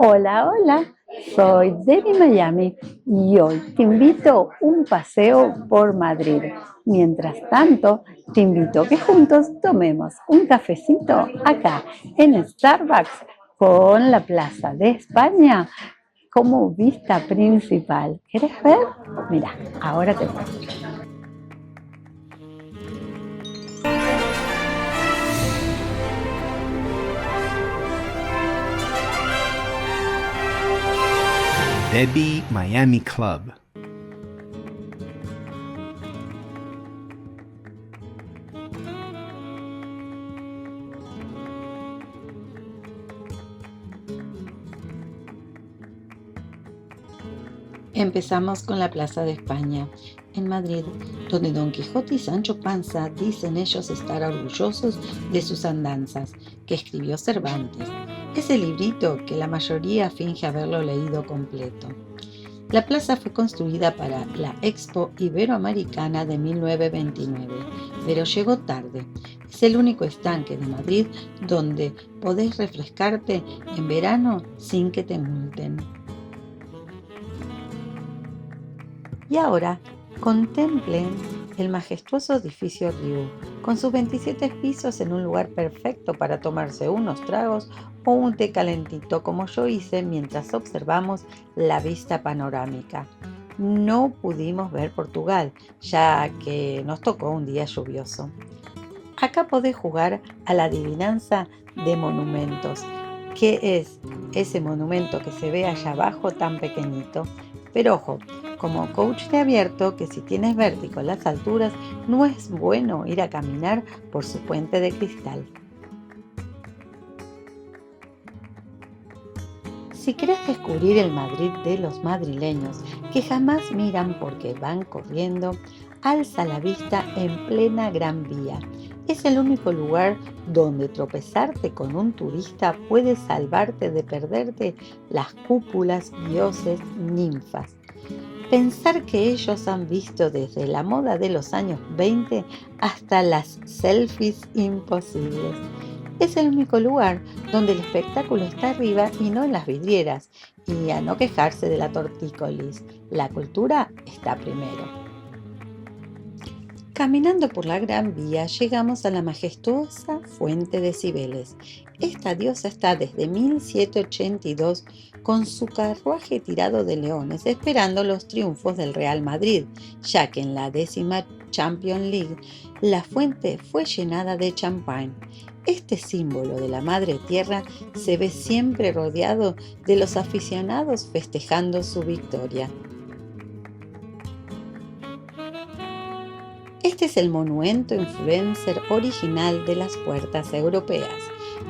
Hola, hola, soy Debbie Miami y hoy te invito a un paseo por Madrid. Mientras tanto, te invito a que juntos tomemos un cafecito acá en Starbucks con la Plaza de España como vista principal. ¿Quieres ver? Mira, ahora te muestro. Debbie Miami Club. Empezamos con la Plaza de España, en Madrid, donde Don Quijote y Sancho Panza dicen ellos estar orgullosos de sus andanzas, que escribió Cervantes, ese librito que la mayoría finge haberlo leído completo. La plaza fue construida para la Expo Iberoamericana de 1929, pero llegó tarde. Es el único estanque de Madrid donde podés refrescarte en verano sin que te multen. Y ahora, contemplen el majestuoso edificio Riu, con sus 27 pisos en un lugar perfecto para tomarse unos tragos o un té calentito, como yo hice mientras observamos la vista panorámica. No pudimos ver Portugal, ya que nos tocó un día lluvioso. Acá podés jugar a la adivinanza de monumentos. ¿Qué es ese monumento que se ve allá abajo tan pequeñito? Pero ojo, como coach te advierto que si tienes vértigo en las alturas, no es bueno ir a caminar por su puente de cristal. Si querés descubrir el Madrid de los madrileños, que jamás miran porque van corriendo, alza la vista en plena Gran Vía. Es el único lugar donde tropezarte con un turista puede salvarte de perderte las cúpulas, dioses, ninfas. Pensar que ellos han visto desde la moda de los años 20 hasta las selfies imposibles. Es el único lugar donde el espectáculo está arriba y no en las vidrieras, y a no quejarse de la tortícolis. La cultura está primero. Caminando por la Gran Vía llegamos a la majestuosa Fuente de Cibeles. Esta diosa está desde 1782 con su carruaje tirado de leones esperando los triunfos del Real Madrid, ya que en la 10ª Champions League la fuente fue llenada de champán. Este símbolo de la Madre Tierra se ve siempre rodeado de los aficionados festejando su victoria. Este es el monumento influencer original de las puertas europeas.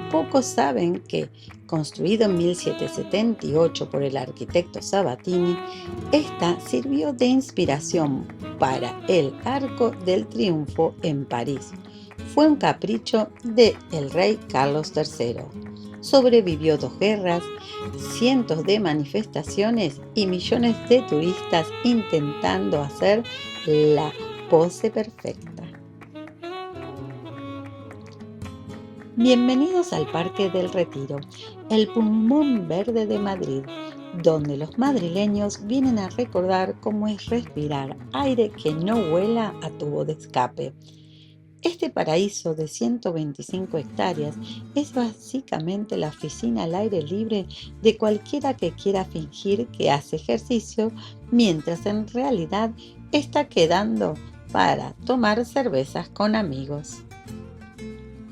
Pocos saben que, construido en 1778 por el arquitecto Sabatini, esta sirvió de inspiración para el Arco del Triunfo en París. Fue un capricho del rey Carlos III. Sobrevivió 2 guerras, cientos de manifestaciones y millones de turistas intentando hacer la pose perfecta. Bienvenidos al Parque del Retiro, el pulmón verde de Madrid, donde los madrileños vienen a recordar cómo es respirar aire que no huela a tubo de escape. Este paraíso de 125 hectáreas es básicamente la oficina al aire libre de cualquiera que quiera fingir que hace ejercicio, mientras en realidad está quedando para tomar cervezas con amigos.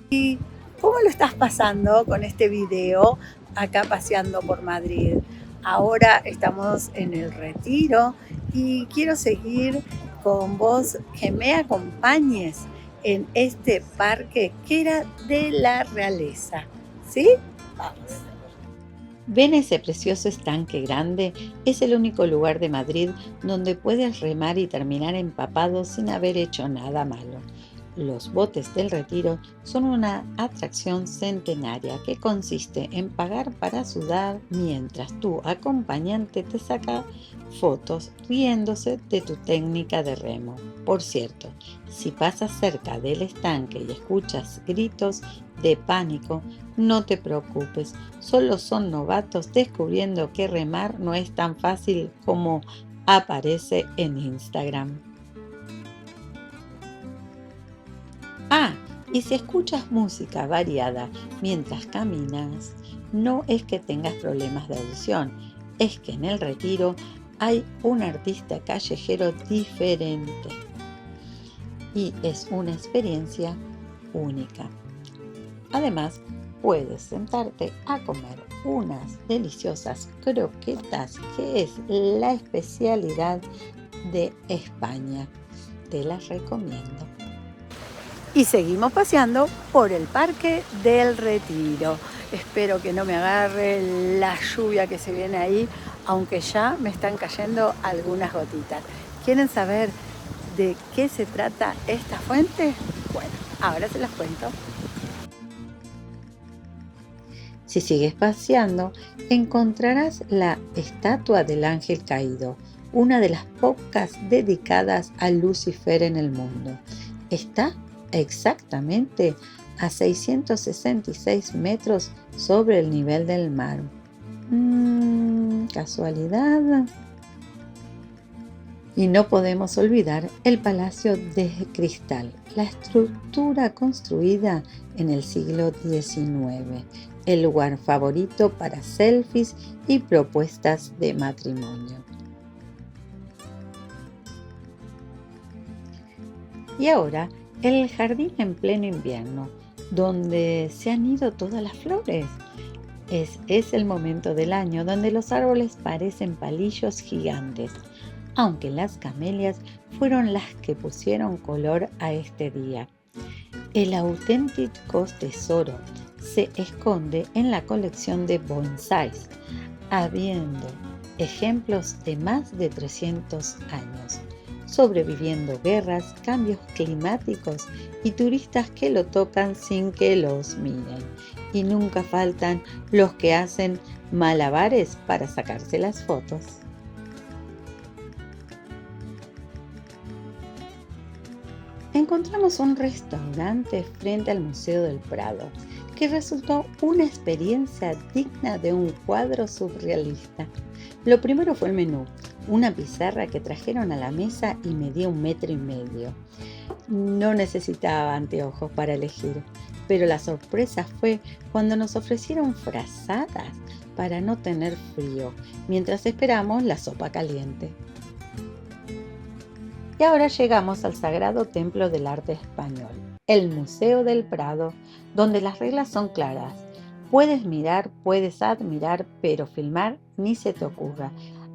¿Y cómo lo estás pasando con este video acá paseando por Madrid? Ahora estamos en el Retiro y quiero seguir con vos, que me acompañes en este parque que era de la realeza. ¿Sí? Vamos. ¿Ven ese precioso estanque grande? Es el único lugar de Madrid donde puedes remar y terminar empapado sin haber hecho nada malo. Los botes del Retiro son una atracción centenaria que consiste en pagar para sudar mientras tu acompañante te saca fotos riéndose de tu técnica de remo. Por cierto, si pasas cerca del estanque y escuchas gritos de pánico, no te preocupes, solo son novatos descubriendo que remar no es tan fácil como aparece en Instagram. Ah, y si escuchas música variada mientras caminas, no es que tengas problemas de audición, es que en el Retiro hay un artista callejero diferente y es una experiencia única. Además, puedes sentarte a comer unas deliciosas croquetas, que es la especialidad de España. Te las recomiendo. Y seguimos paseando por el Parque del Retiro. Espero que no me agarre la lluvia que se viene ahí, aunque ya me están cayendo algunas gotitas. ¿Quieren saber de qué se trata esta fuente? Bueno, ahora se las cuento. Si sigues paseando, encontrarás la estatua del ángel caído, una de las pocas dedicadas a Lucifer en el mundo. Está exactamente a 666 metros sobre el nivel del mar. ¿Casualidad? Y no podemos olvidar el Palacio de Cristal, la estructura construida en el siglo XIX, el lugar favorito para selfies y propuestas de matrimonio. Y ahora, el jardín en pleno invierno, donde se han ido todas las flores. Es el momento del año donde los árboles parecen palillos gigantes, aunque las camelias fueron las que pusieron color a este día. El auténtico tesoro se esconde en la colección de bonsáis, habiendo ejemplos de más de 300 años, sobreviviendo guerras, cambios climáticos y turistas que lo tocan sin que los miren. Y nunca faltan los que hacen malabares para sacarse las fotos. Encontramos un restaurante frente al Museo del Prado, que resultó una experiencia digna de un cuadro surrealista. Lo primero fue el menú, una pizarra que trajeron a la mesa y medía 1,5 metros. No necesitaba anteojos para elegir, pero la sorpresa fue cuando nos ofrecieron frazadas para no tener frío, mientras esperamos la sopa caliente. Y ahora llegamos al Sagrado Templo del Arte Español, el Museo del Prado, donde las reglas son claras. Puedes mirar, puedes admirar, pero filmar ni se te ocurra.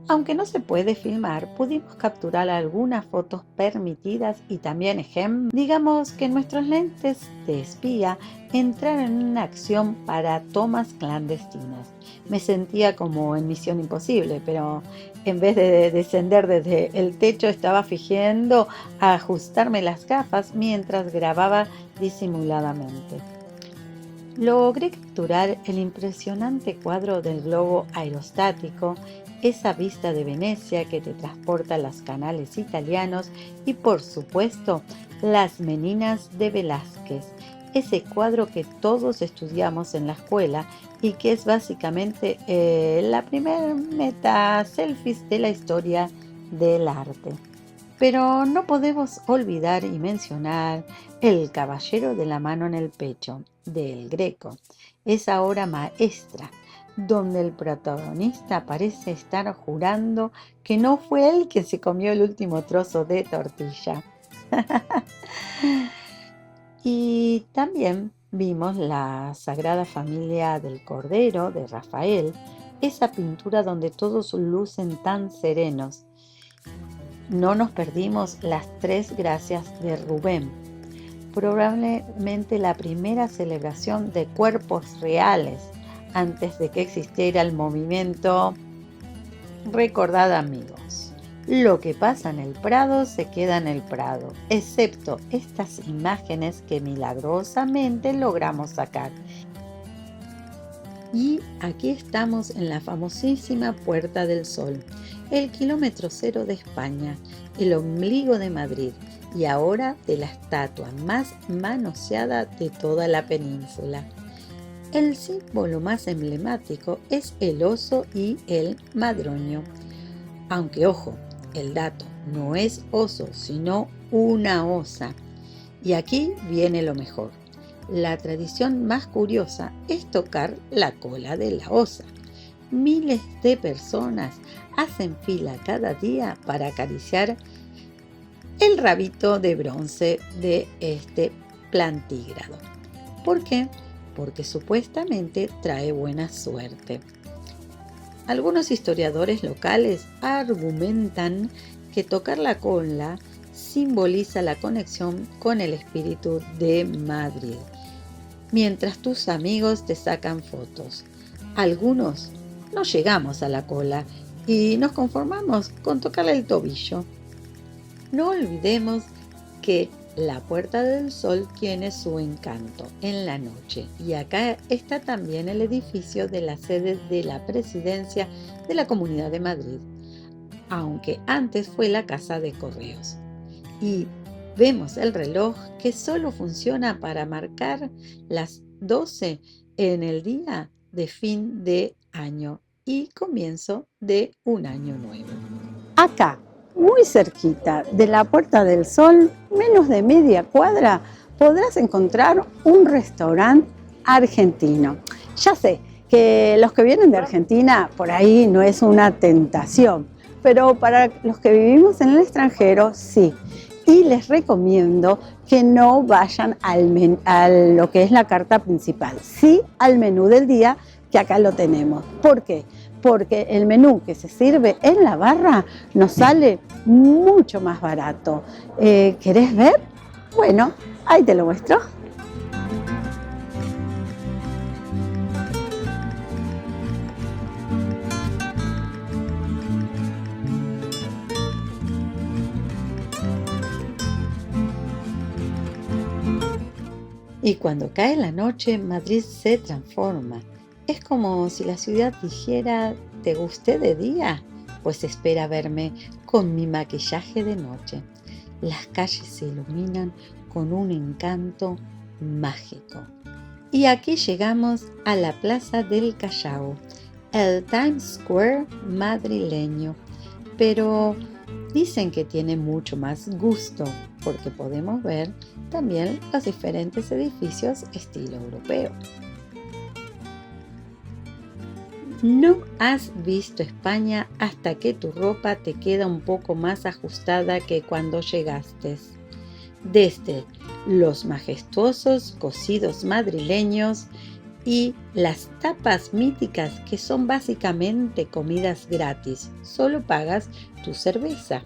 Aunque no se puede filmar, pudimos capturar algunas fotos permitidas y también digamos que nuestros lentes de espía entraron en una acción para tomas clandestinas. Me sentía como en Misión Imposible, pero en vez de descender desde el techo estaba fingiendo ajustarme las gafas mientras grababa disimuladamente. Logré capturar el impresionante cuadro del globo aerostático, esa vista de Venecia que te transporta a los canales italianos y, por supuesto, las Meninas de Velázquez, ese cuadro que todos estudiamos en la escuela y que es básicamente la primera meta selfies de la historia del arte. Pero no podemos olvidar y mencionar El Caballero de la Mano en el Pecho, del Greco, esa obra maestra, donde el protagonista parece estar jurando que no fue él quien se comió el último trozo de tortilla. Y también vimos la Sagrada Familia del Cordero de Rafael, esa pintura donde todos lucen tan serenos. No nos perdimos las 3 gracias de Rubén, probablemente la primera celebración de cuerpos reales antes de que existiera el movimiento. Recordad, amigos, lo que pasa en el Prado se queda en el Prado, excepto estas imágenes que milagrosamente logramos sacar. Y aquí estamos en la famosísima Puerta del Sol, el kilómetro cero de España, el ombligo de Madrid, y ahora de la estatua más manoseada de toda la península. El símbolo más emblemático es el oso y el madroño. Aunque ojo, el dato no es oso, sino una osa. Y aquí viene lo mejor. La tradición más curiosa es tocar la cola de la osa. Miles de personas hacen fila cada día para acariciar el rabito de bronce de este plantígrado. ¿Por qué? Porque supuestamente trae buena suerte. Algunos historiadores locales argumentan que tocar la cola simboliza la conexión con el espíritu de Madrid, mientras tus amigos te sacan fotos. Algunos no llegamos a la cola y nos conformamos con tocarle el tobillo. No olvidemos que la Puerta del Sol tiene su encanto en la noche y acá está también el edificio de la sede de la Presidencia de la Comunidad de Madrid, aunque antes fue la Casa de Correos. Y vemos el reloj que solo funciona para marcar las 12 en el día de fin de año y comienzo de un año nuevo. Acá, muy cerquita de la Puerta del Sol, menos de media cuadra, podrás encontrar un restaurante argentino. Ya sé que los que vienen de Argentina por ahí no es una tentación, pero para los que vivimos en el extranjero sí. Y les recomiendo que no vayan a lo que es la carta principal, sí al menú del día, que acá lo tenemos. ¿Por qué? Porque el menú que se sirve en la barra nos sale mucho más barato. ¿Querés ver? Bueno, ahí te lo muestro. Y cuando cae la noche, Madrid se transforma. Es como si la ciudad dijera, ¿te gusté de día? Pues espera verme con mi maquillaje de noche. Las calles se iluminan con un encanto mágico. Y aquí llegamos a la Plaza del Callao, el Times Square madrileño. Pero dicen que tiene mucho más gusto, porque podemos ver también los diferentes edificios estilo europeo. No has visto España hasta que tu ropa te queda un poco más ajustada que cuando llegaste. Desde los majestuosos cocidos madrileños y las tapas míticas que son básicamente comidas gratis, solo pagas tu cerveza.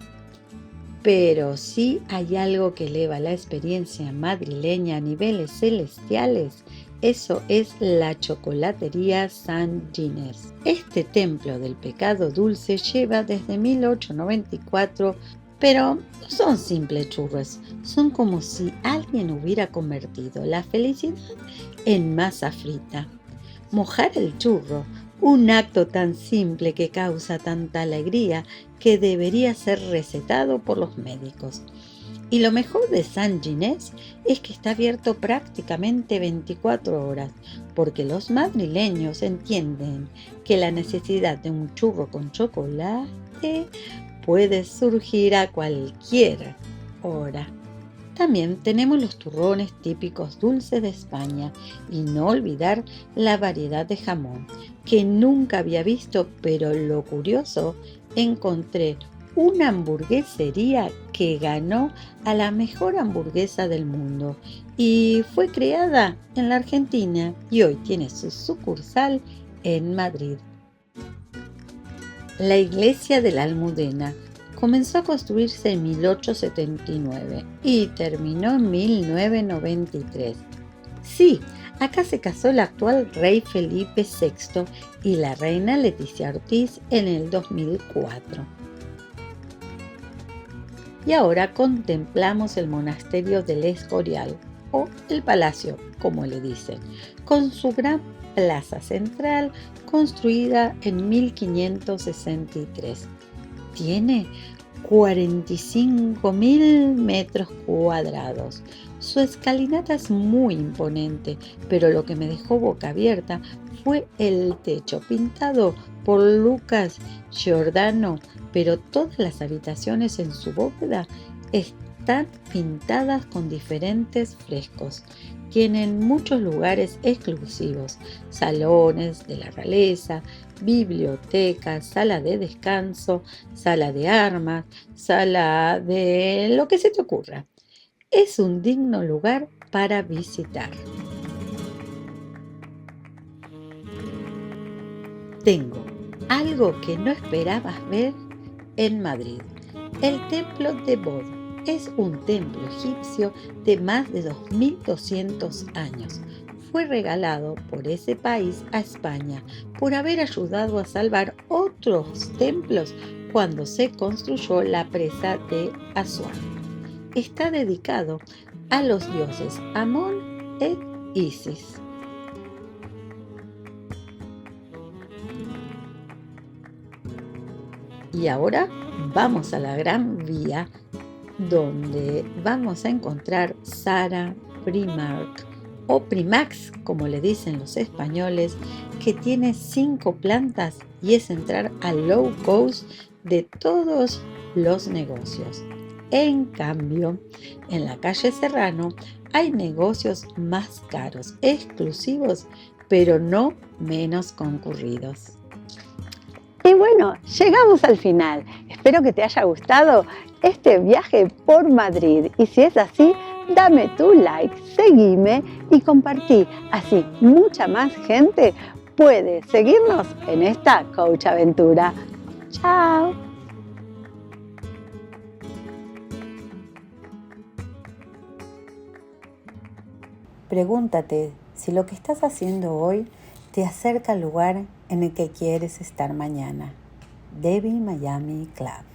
Pero sí hay algo que eleva la experiencia madrileña a niveles celestiales. Eso es la chocolatería San Ginés. Este templo del pecado dulce lleva desde 1894, pero no son simples churros, son como si alguien hubiera convertido la felicidad en masa frita. Mojar el churro, un acto tan simple que causa tanta alegría que debería ser recetado por los médicos. Y lo mejor de San Ginés es que está abierto prácticamente 24 horas, porque los madrileños entienden que la necesidad de un churro con chocolate puede surgir a cualquier hora. También tenemos los turrones típicos dulces de España y no olvidar la variedad de jamón, que nunca había visto, pero lo curioso, encontré una hamburguesería que ganó a la mejor hamburguesa del mundo y fue creada en la Argentina y hoy tiene su sucursal en Madrid. La iglesia de la Almudena comenzó a construirse en 1879 y terminó en 1993. Sí, acá se casó el actual rey Felipe VI y la reina Leticia Ortiz en el 2004. Y ahora contemplamos el monasterio del Escorial, o el palacio, como le dicen, con su gran plaza central construida en 1563. Tiene 45.000 metros cuadrados. Su escalinata es muy imponente, pero lo que me dejó boca abierta fue el techo pintado por Lucas Giordano, pero todas las habitaciones en su bóveda están pintadas con diferentes frescos. Tienen muchos lugares exclusivos, salones de la realeza, biblioteca, sala de descanso, sala de armas, sala de lo que se te ocurra. Es un digno lugar para visitar. Tengo algo que no esperabas ver en Madrid. El templo de Bod es un templo egipcio de más de 2200 años. Fue regalado por ese país a España por haber ayudado a salvar otros templos cuando se construyó la presa de Asuán. Está dedicado a los dioses Amón e Isis. Y ahora vamos a la Gran Vía, donde vamos a encontrar Zara, Primark o Primax, como le dicen los españoles, que tiene 5 plantas y es entrar al low cost de todos los negocios. En cambio, en la calle Serrano hay negocios más caros, exclusivos, pero no menos concurridos. Y bueno, llegamos al final. Espero que te haya gustado este viaje por Madrid. Y si es así, dame tu like, seguime y compartí. Así mucha más gente puede seguirnos en esta Coach Aventura. ¡Chao! Pregúntate si lo que estás haciendo hoy te acerca al lugar en el que quieres estar mañana. Debbie Miami Club.